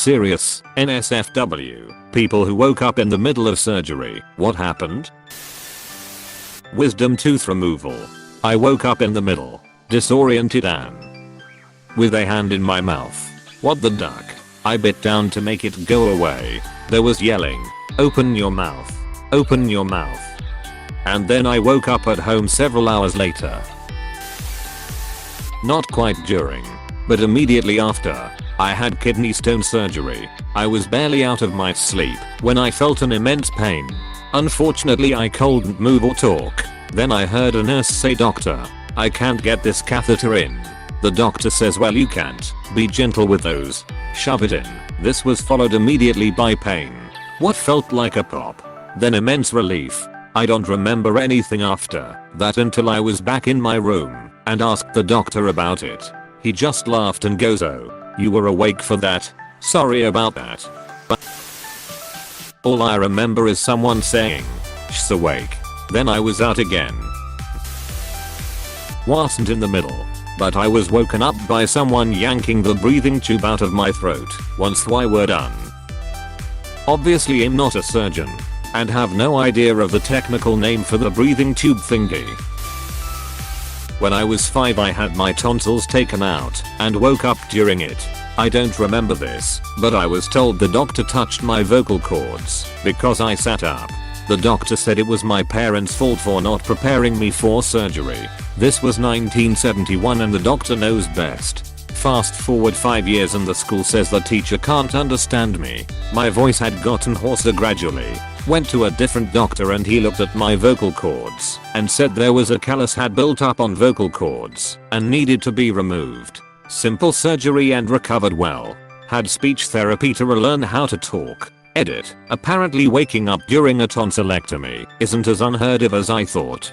Serious, NSFW, people who woke up in the middle of surgery. What happened? Wisdom tooth removal. I woke up in the middle, disoriented and with a hand in my mouth. What the duck? I bit down to make it go away. There was yelling, "Open your mouth. Open your mouth." And then I woke up at home several hours later. Not quite during, but immediately after. I had kidney stone surgery. I was barely out of my sleep when I felt an immense pain. Unfortunately, I couldn't move or talk. Then I heard a nurse say, "Doctor, I can't get this catheter in." The doctor says, "Well, you can't. Be gentle with those. Shove it in." This was followed immediately by pain. What felt like a pop. Then immense relief. I don't remember anything after that until I was back in my room and asked the doctor about it. He just laughed and goes, "Oh, you were awake for that? Sorry about that." But all I remember is someone saying, "She's awake." Then I was out again. Wasn't in the middle, but I was woken up by someone yanking the breathing tube out of my throat once we were done. Obviously, I'm not a surgeon and have no idea of the technical name for the breathing tube thingy. When I was 5, I had my tonsils taken out and woke up during it. I don't remember this, but I was told the doctor touched my vocal cords because I sat up. The doctor said it was my parents' fault for not preparing me for surgery. This was 1971 and the doctor knows best. Fast forward 5 years and the school says the teacher can't understand me. My voice had gotten hoarser gradually. Went to a different doctor and he looked at my vocal cords and said there was a callus had built up on vocal cords and needed to be removed. Simple surgery and recovered well. Had speech therapy to relearn how to talk. Edit. Apparently waking up during a tonsillectomy isn't as unheard of as I thought.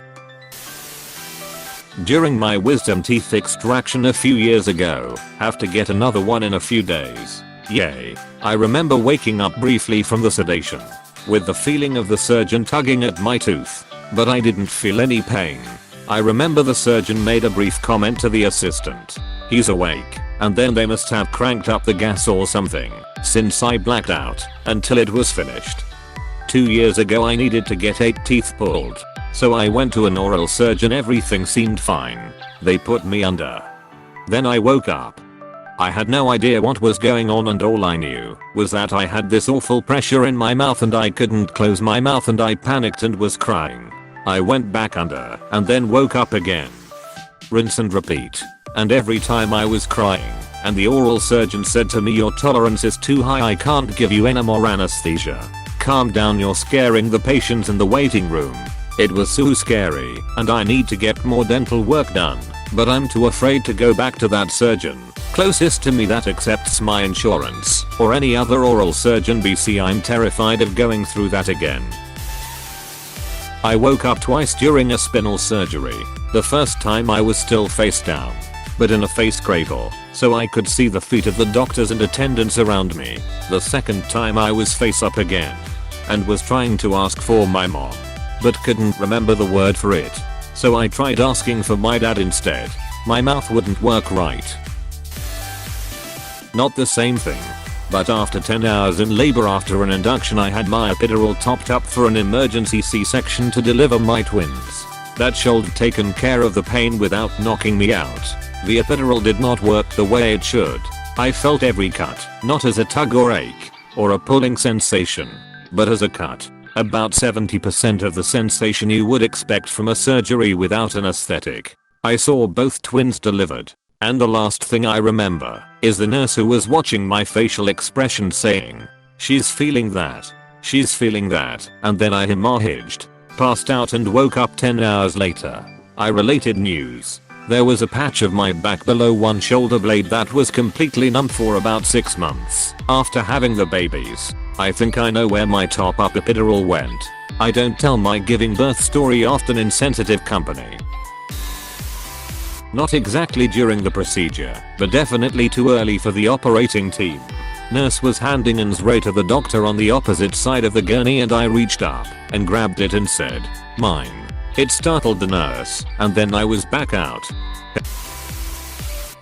During my wisdom teeth extraction a few years ago, have to get another one in a few days. Yay. I remember waking up briefly from the sedation with the feeling of the surgeon tugging at my tooth, but I didn't feel any pain. I remember the surgeon made a brief comment to the assistant. "He's awake," and then they must have cranked up the gas or something, since I blacked out until it was finished. 2 years ago I needed to get 8 teeth pulled, so I went to an oral surgeon. Everything seemed fine. They put me under. Then I woke up. I had no idea what was going on and all I knew was that I had this awful pressure in my mouth and I couldn't close my mouth and I panicked and was crying. I went back under and then woke up again. Rinse and repeat. And every time I was crying and the oral surgeon said to me, "Your tolerance is too high, I can't give you any more anesthesia. Calm down, you're scaring the patients in the waiting room." It was so scary and I need to get more dental work done, but I'm too afraid to go back to that surgeon closest to me that accepts my insurance or any other oral surgeon BC. I'm terrified of going through that again. I woke up twice during a spinal surgery. The first time I was still face down, but in a face cradle, so I could see the feet of the doctors and attendants around me. The second time I was face up again and was trying to ask for my mom, but couldn't remember the word for it. So I tried asking for my dad instead. My mouth wouldn't work right. Not the same thing. But after 10 hours in labor after an induction I had my epidural topped up for an emergency C-section to deliver my twins. That should taken care of the pain without knocking me out. The epidural did not work the way it should. I felt every cut, not as a tug or ache, or a pulling sensation, but as a cut. About 70% of the sensation you would expect from a surgery without an anesthetic. I saw both twins delivered. And the last thing I remember is the nurse who was watching my facial expression saying, "She's feeling that. She's feeling that." And then I hemorrhaged, passed out and woke up 10 hours later. I related news. There was a patch of my back below one shoulder blade that was completely numb for about 6 months after having the babies. I think I know where my top up epidural went. I don't tell my giving birth story often in sensitive company. Not exactly during the procedure, but definitely too early for the operating team. Nurse was handing N-ray to the doctor on the opposite side of the gurney and I reached up and grabbed it and said, "Mine." It startled the nurse and then I was back out.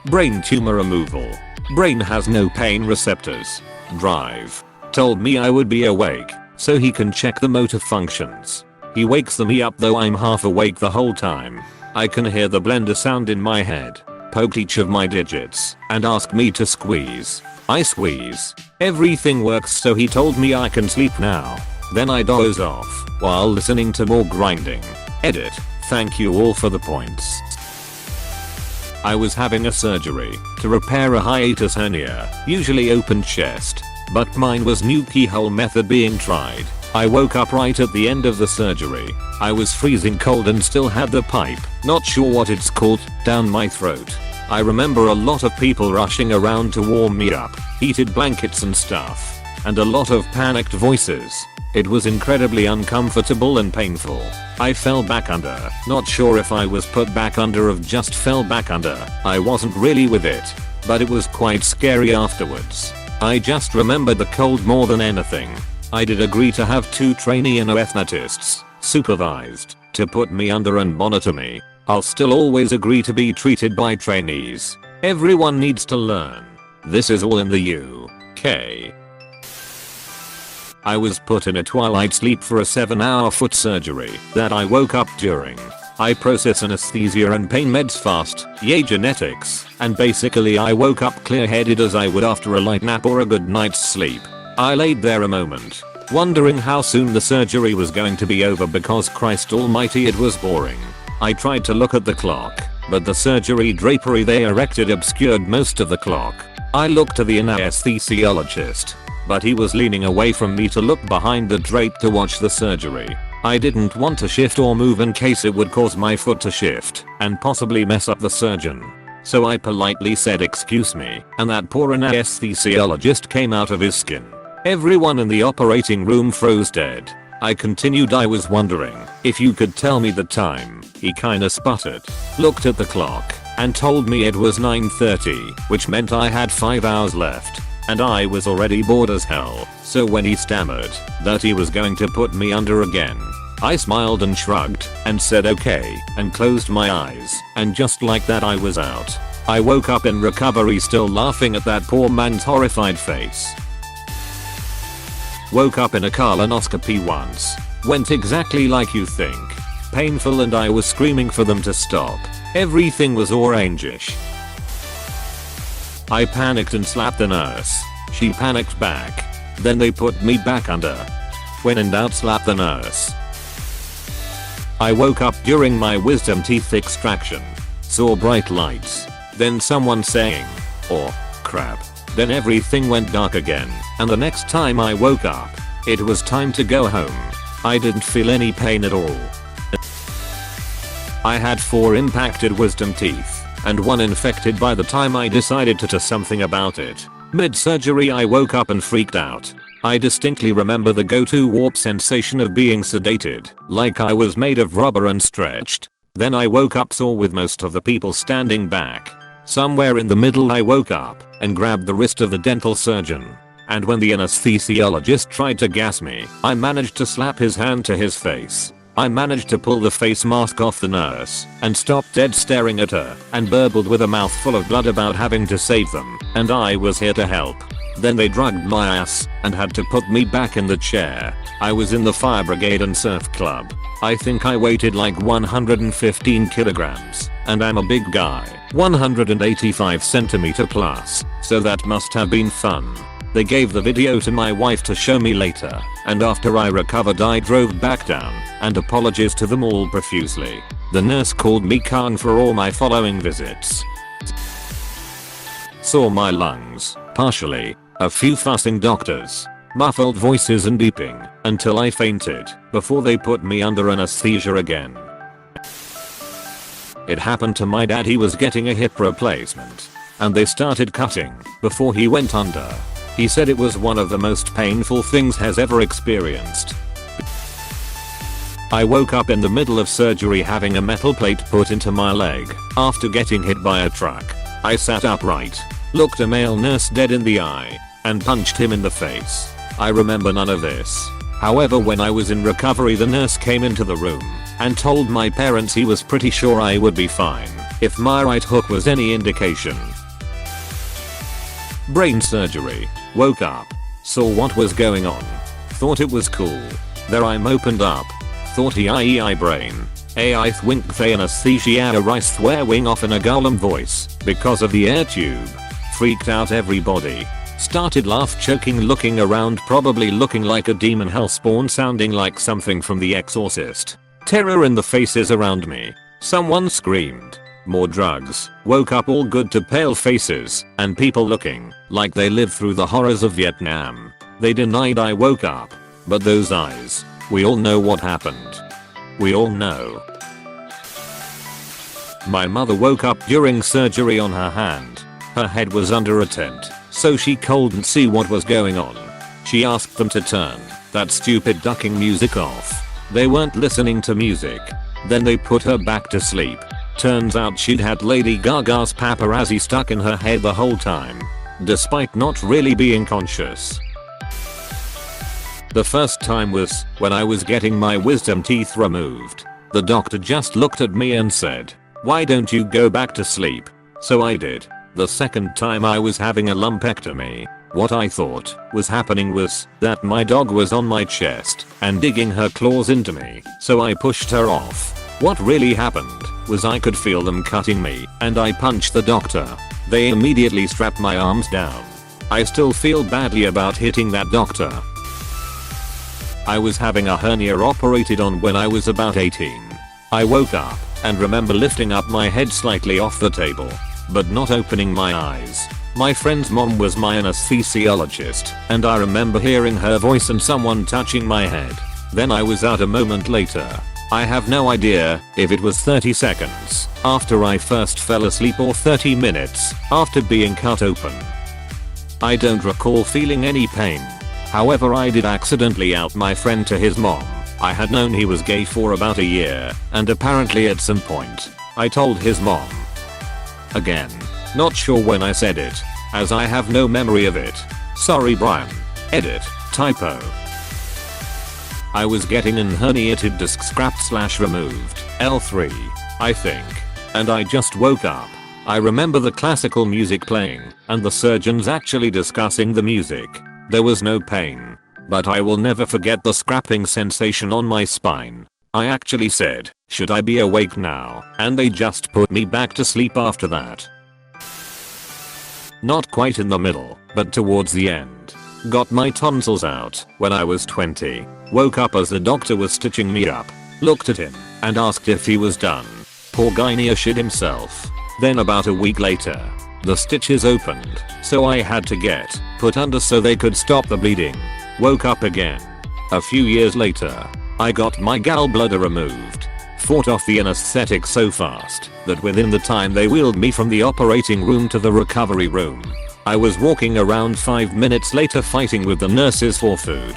Brain tumor removal. Brain has no pain receptors. Drive. Told me I would be awake, so he can check the motor functions. He wakes me up though I'm half awake the whole time. I can hear the blender sound in my head. Poked each of my digits and asked me to squeeze. I squeeze. Everything works, so he told me I can sleep now. Then I doze off while listening to more grinding. Edit. Thank you all for the points. I was having a surgery to repair a hiatus hernia, usually open chest, but mine was new keyhole method being tried. I woke up right at the end of the surgery. I was freezing cold and still had the pipe, not sure what it's called, down my throat. I remember a lot of people rushing around to warm me up, heated blankets and stuff, and a lot of panicked voices. It was incredibly uncomfortable and painful. I fell back under, not sure if I was put back under or just fell back under. I wasn't really with it, but it was quite scary afterwards. I just remember the cold more than anything. I did agree to have 2 trainee anesthetists supervised to put me under and monitor me. I'll still always agree to be treated by trainees. Everyone needs to learn. This is all in the UK. I was put in a twilight sleep for a 7-hour foot surgery that I woke up during. I process anesthesia and pain meds fast, yay genetics, and basically I woke up clear-headed as I would after a light nap or a good night's sleep. I laid there a moment, wondering how soon the surgery was going to be over because Christ almighty it was boring. I tried to look at the clock, but the surgery drapery they erected obscured most of the clock. I looked to the anesthesiologist, but he was leaning away from me to look behind the drape to watch the surgery. I didn't want to shift or move in case it would cause my foot to shift and possibly mess up the surgeon. So I politely said excuse me, and that poor anesthesiologist came out of his skin. Everyone in the operating room froze dead. I continued, I was wondering if you could tell me the time. He kinda sputtered, looked at the clock, and told me it was 9:30, which meant I had 5 hours left. And I was already bored as hell, so when he stammered that he was going to put me under again, I smiled and shrugged and said okay and closed my eyes, and just like that I was out. I woke up in recovery still laughing at that poor man's horrified face. Woke up in a colonoscopy once. Went exactly like you think. Painful and I was screaming for them to stop. Everything was orangish. I panicked and slapped the nurse. She panicked back. Then they put me back under. When in doubt, slap the nurse. I woke up during my wisdom teeth extraction. Saw bright lights. Then someone saying, "Oh, crap." Then everything went dark again, and the next time I woke up, it was time to go home. I didn't feel any pain at all. I had 4 impacted wisdom teeth, and 1 infected by the time I decided to do something about it. Mid-surgery I woke up and freaked out. I distinctly remember the go-to warp sensation of being sedated, like I was made of rubber and stretched. Then I woke up, saw with most of the people standing back. Somewhere in the middle I woke up and grabbed the wrist of the dental surgeon. And when the anesthesiologist tried to gas me, I managed to slap his hand to his face. I managed to pull the face mask off the nurse and stopped dead staring at her and burbled with a mouthful of blood about having to save them, and I was here to help. Then they drugged my ass and had to put me back in the chair. I was in the fire brigade and surf club. I think I weighted like 115 kilograms, and I'm a big guy, 185 centimeter plus, so that must have been fun. They gave the video to my wife to show me later, and after I recovered I drove back down and apologized to them all profusely. The nurse called me Khan for all my following visits. Saw my lungs, partially, a few fussing doctors, muffled voices and beeping, until I fainted, before they put me under anesthesia again. It happened to my dad. He was getting a hip replacement, and they started cutting before he went under. He said it was one of the most painful things he's ever experienced. I woke up in the middle of surgery having a metal plate put into my leg after getting hit by a truck. I sat upright, looked a male nurse dead in the eye, and punched him in the face. I remember none of this. However, when I was in recovery, the nurse came into the room and told my parents he was pretty sure I would be fine if my right hook was any indication. Brain surgery. Woke up. Saw what was going on. Thought it was cool. Their I'm opened up. Thought ei brain. Ai thwink the anesthesia rice swearing off in a golem voice because of the air tube. Freaked out everybody. Started laugh choking looking around probably looking like a demon hellspawn sounding like something from The Exorcist. Terror in the faces around me. Someone screamed. More drugs. Woke up all good to pale faces and people looking like they lived through the horrors of Vietnam. They denied I woke up. But those eyes. We all know what happened. We all know. My mother woke up during surgery on her hand. Her head was under a tent, so she couldn't see what was going on. She asked them to turn that stupid ducking music off. They weren't listening to music. Then they put her back to sleep. Turns out she'd had Lady Gaga's paparazzi stuck in her head the whole time, despite not really being conscious. The first time was when I was getting my wisdom teeth removed. The doctor just looked at me and said, "Why don't you go back to sleep?" So I did. The second time I was having a lumpectomy. What I thought was happening was that my dog was on my chest and digging her claws into me, so I pushed her off. What really happened was I could feel them cutting me and I punched the doctor. They immediately strapped my arms down. I still feel badly about hitting that doctor. I was having a hernia operated on when I was about 18. I woke up and remember lifting up my head slightly off the table, but not opening my eyes. My friend's mom was my anesthesiologist and I remember hearing her voice and someone touching my head. Then I was out a moment later. I have no idea if it was 30 seconds after I first fell asleep or 30 minutes after being cut open. I don't recall feeling any pain. However, I did accidentally out my friend to his mom. I had known he was gay for about a year and apparently at some point I told his mom. Again, not sure when I said it, as I have no memory of it. Sorry Brian. Edit. Typo. I was getting an herniated disc scrapped/removed, L3, I think, and I just woke up. I remember the classical music playing and the surgeons actually discussing the music. There was no pain, but I will never forget the scrapping sensation on my spine. I actually said, "Should I be awake now?" and they just put me back to sleep after that. Not quite in the middle, but towards the end. Got my tonsils out when I was 20. Woke up as the doctor was stitching me up. Looked at him and asked if he was done. Poor guy near shit himself. Then about a week later, the stitches opened, so I had to get put under so they could stop the bleeding. Woke up again. A few years later, I got my gallbladder removed. Fought off the anesthetic so fast that within the time they wheeled me from the operating room to the recovery room, I was walking around 5 minutes later fighting with the nurses for food.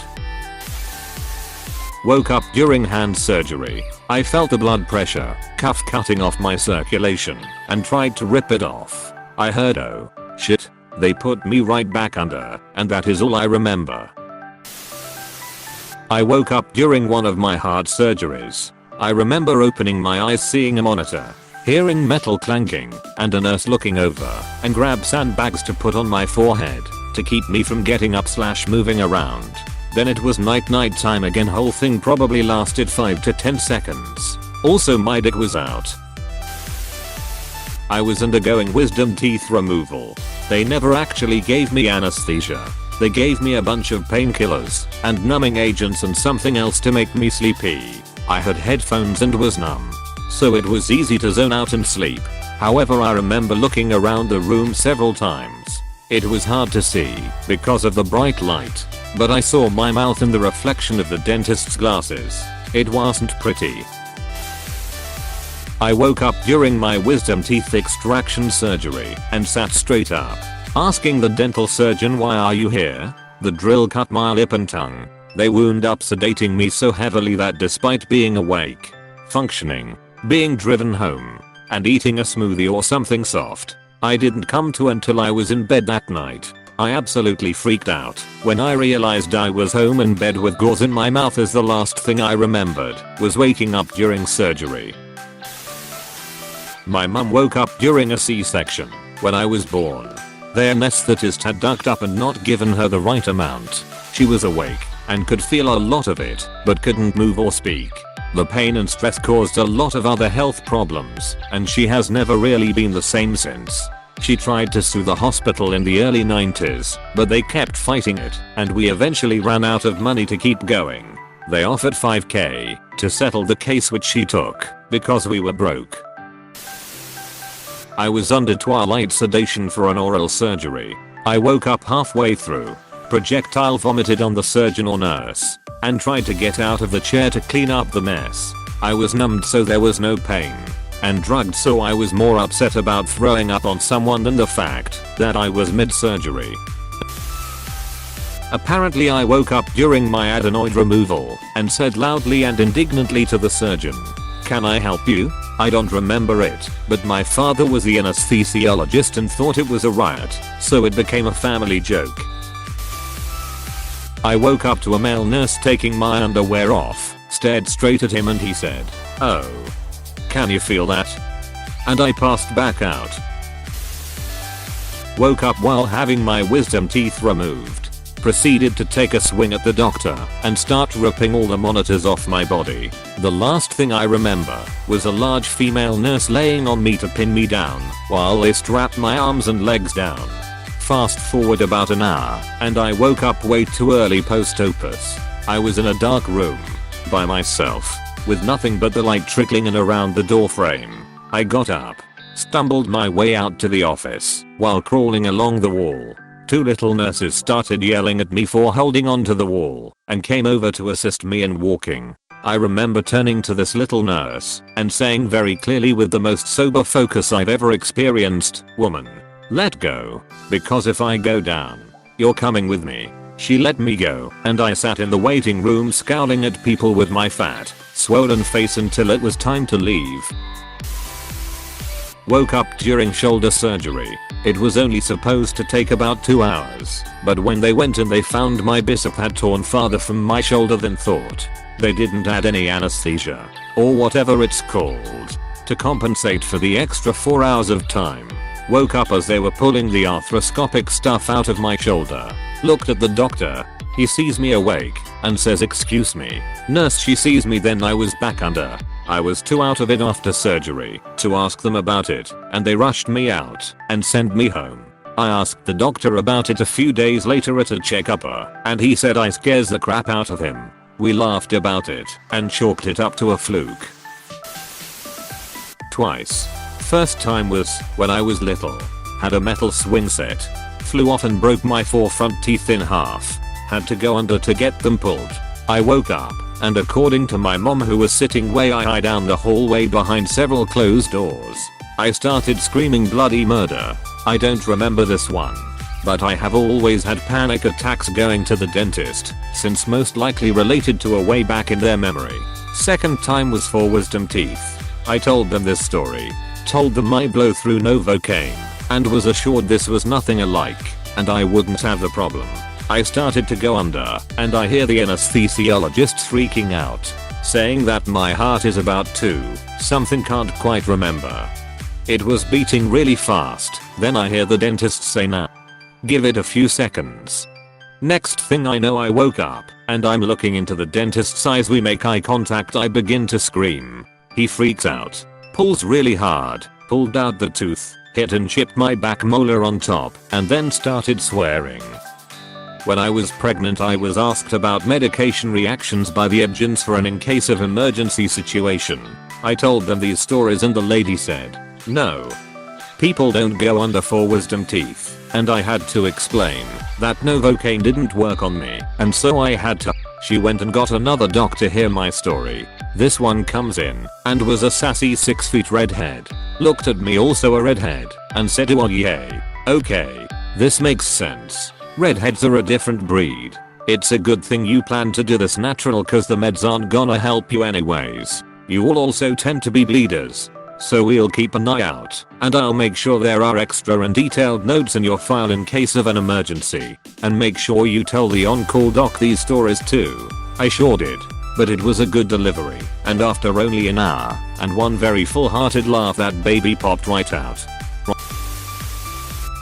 Woke up during hand surgery. I felt the blood pressure cuff cutting off my circulation and tried to rip it off. I heard "oh shit." They put me right back under, and that is all I remember. I woke up during one of my heart surgeries. I remember opening my eyes seeing a monitor, hearing metal clanking, and a nurse looking over and grab sandbags to put on my forehead to keep me from getting up/moving around. Then it was night time again. Whole thing probably lasted 5 to 10 seconds. Also my dick was out. I was undergoing wisdom teeth removal. They never actually gave me anesthesia. They gave me a bunch of painkillers and numbing agents and something else to make me sleepy. I had headphones and was numb, so it was easy to zone out and sleep. However, I remember looking around the room several times. It was hard to see because of the bright light, but I saw my mouth in the reflection of the dentist's glasses. It wasn't pretty. I woke up during my wisdom teeth extraction surgery and sat straight up, asking the dental surgeon, "Why are you here?" The drill cut my lip and tongue. They wound up sedating me so heavily that despite being awake, functioning, being driven home, and eating a smoothie or something soft, I didn't come to until I was in bed that night. I absolutely freaked out when I realized I was home in bed with gauze in my mouth, as the last thing I remembered was waking up during surgery. My mum woke up during a C-section when I was born. The anesthetist had ducked up and not given her the right amount. She was awake and could feel a lot of it, but couldn't move or speak. The pain and stress caused a lot of other health problems, and she has never really been the same since. She tried to sue the hospital in the early 90s, but they kept fighting it, and we eventually ran out of money to keep going. They offered $5,000 to settle the case, which she took, because we were broke. I was under twilight sedation for an oral surgery. I woke up halfway through, projectile vomited on the surgeon or nurse, and tried to get out of the chair to clean up the mess. I was numbed so there was no pain, and drugged so I was more upset about throwing up on someone than the fact that I was mid-surgery. Apparently I woke up during my adenoid removal and said loudly and indignantly to the surgeon, "Can I help you?" I don't remember it, but my father was the anesthesiologist and thought it was a riot, so it became a family joke. I woke up to a male nurse taking my underwear off, stared straight at him and he said, "Oh. Can you feel that?" And I passed back out. Woke up while having my wisdom teeth removed. Proceeded to take a swing at the doctor and start ripping all the monitors off my body. The last thing I remember was a large female nurse laying on me to pin me down while they strapped my arms and legs down. Fast forward about an hour and I woke up way too early post-opus. I was in a dark room by myself with nothing but the light trickling in around the door frame. I got up, stumbled my way out to the office. While crawling along the wall, two little nurses started yelling at me for holding onto the wall and came over to assist me in walking. I remember turning to this little nurse and saying very clearly with the most sober focus I've ever experienced, "Woman, let go, because if I go down, you're coming with me." She let me go and I sat in the waiting room scowling at people with my fat, swollen face until it was time to leave. Woke up during shoulder surgery. It was only supposed to take about 2 hours, but when they went and they found my bicep had torn farther from my shoulder than thought. They didn't add any anesthesia, or whatever it's called, to compensate for the extra 4 hours of time. Woke up as they were pulling the arthroscopic stuff out of my shoulder. Looked at the doctor. He sees me awake and says, "Excuse me, nurse." She sees me, then I was back under. I was too out of it after surgery to ask them about it, and they rushed me out and sent me home. I asked the doctor about it a few days later at a checkup, and he said I scares the crap out of him. We laughed about it and chalked it up to a fluke. Twice. First time was when I was little. Had a metal swing set. Flew off and broke my 4 front teeth in half. Had to go under to get them pulled. I woke up, and according to my mom, who was sitting way high down the hallway behind several closed doors, I started screaming bloody murder. I don't remember this one, but I have always had panic attacks going to the dentist, since most likely related to a way back in their memory. Second time was for wisdom teeth. I told them this story, told them I blow through Novocaine, and was assured this was nothing alike, and I wouldn't have the problem. I started to go under, and I hear the anesthesiologist freaking out, saying that my heart is about to, something can't quite remember. It was beating really fast. Then I hear the dentist say, "Nah. Give it a few seconds." Next thing I know, I woke up, and I'm looking into the dentist's eyes. We make eye contact. I begin to scream. He freaks out, pulls really hard, pulled out the tooth, hit and chipped my back molar on top, and then started swearing. When I was pregnant, I was asked about medication reactions by the agents for an in case of emergency situation. I told them these stories and the lady said, "No. People don't go under for wisdom teeth." And I had to explain that Novocaine didn't work on me, and so I had to. She went and got another doc to hear my story. This one comes in and was a sassy 6 feet redhead. Looked at me, also a redhead, and said, "Oh yay. Okay. This makes sense. Redheads are a different breed. It's a good thing you plan to do this natural, cause the meds aren't gonna help you anyways. You all also tend to be bleeders. So we'll keep an eye out, and I'll make sure there are extra and detailed notes in your file in case of an emergency. And make sure you tell the on-call doc these stories too." I sure did. But it was a good delivery, and after only an hour and one very full-hearted laugh, that baby popped right out.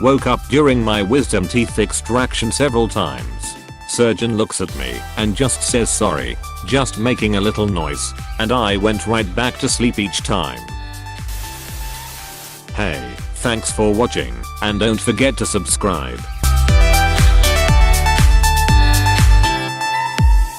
Woke up during my wisdom teeth extraction several times. Surgeon looks at me and just says sorry, just making a little noise, and I went right back to sleep each time. Hey, thanks for watching, and don't forget to subscribe.